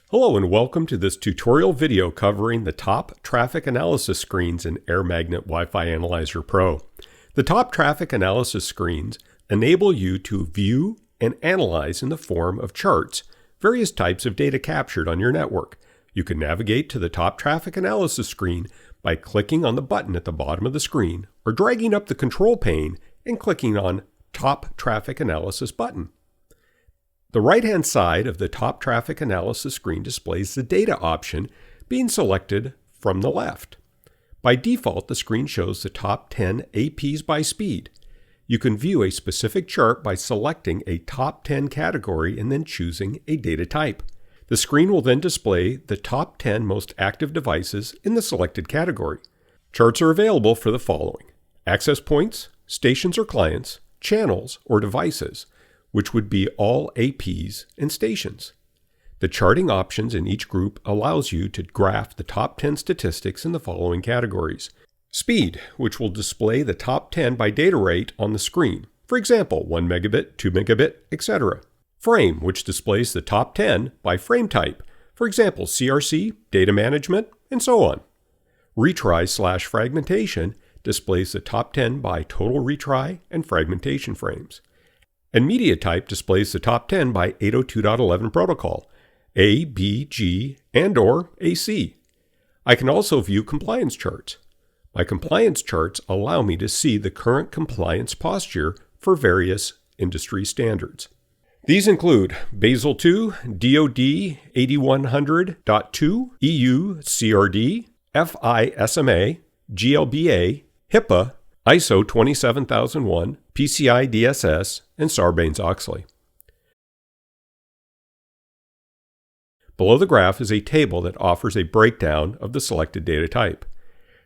Hello and welcome to this tutorial video covering the top traffic analysis screens in AirMagnet WiFi Analyzer Pro. The top traffic analysis screens enable you to view and analyze in the form of charts various types of data captured on your network. You can navigate to the top traffic analysis screen by clicking on the button at the bottom of the screen or dragging up the control pane and clicking on Top Traffic Analysis button. The right-hand side of the top traffic analysis screen displays the data option being selected from the left. By default, the screen shows the top 10 APs by speed. You can view a specific chart by selecting a top 10 category and then choosing a data type. The screen will then display the top 10 most active devices in the selected category. Charts are available for the following: access points, stations or clients, channels or devices, which would be all APs and stations. The charting options in each group allows you to graph the top 10 statistics in the following categories. Speed, which will display the top 10 by data rate on the screen. For example, 1 megabit, 2 megabit, etc. Frame, which displays the top 10 by frame type. For example, CRC, data management, and so on. Retry/fragmentation displays the top 10 by total retry and fragmentation frames. And media type displays the top 10 by 802.11 protocol, A, B, G, and/or AC. I can also view compliance charts. My compliance charts allow me to see the current compliance posture for various industry standards. These include Basel II, DoD 8100.2, EU CRD, FISMA, GLBA, HIPAA, ISO 27001, PCI DSS, and Sarbanes-Oxley. Below the graph is a table that offers a breakdown of the selected data type.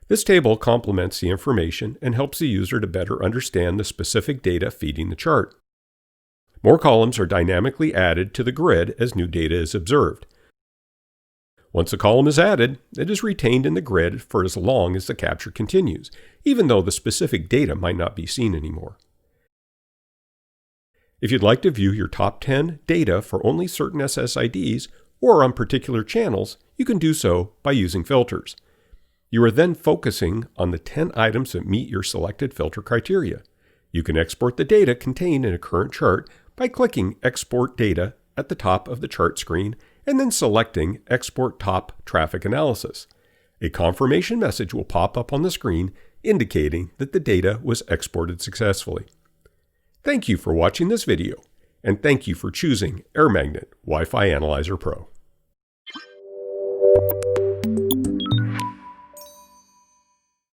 This table complements the information and helps the user to better understand the specific data feeding the chart. More columns are dynamically added to the grid as new data is observed. Once a column is added, it is retained in the grid for as long as the capture continues, even though the specific data might not be seen anymore. If you'd like to view your top 10 data for only certain SSIDs or on particular channels, you can do so by using filters. You are then focusing on the 10 items that meet your selected filter criteria. You can export the data contained in a current chart by clicking Export Data at the top of the chart screen and then selecting Export Top Traffic Analysis. A confirmation message will pop up on the screen indicating that the data was exported successfully. Thank you for watching this video, and thank you for choosing AirMagnet WiFi Analyzer Pro.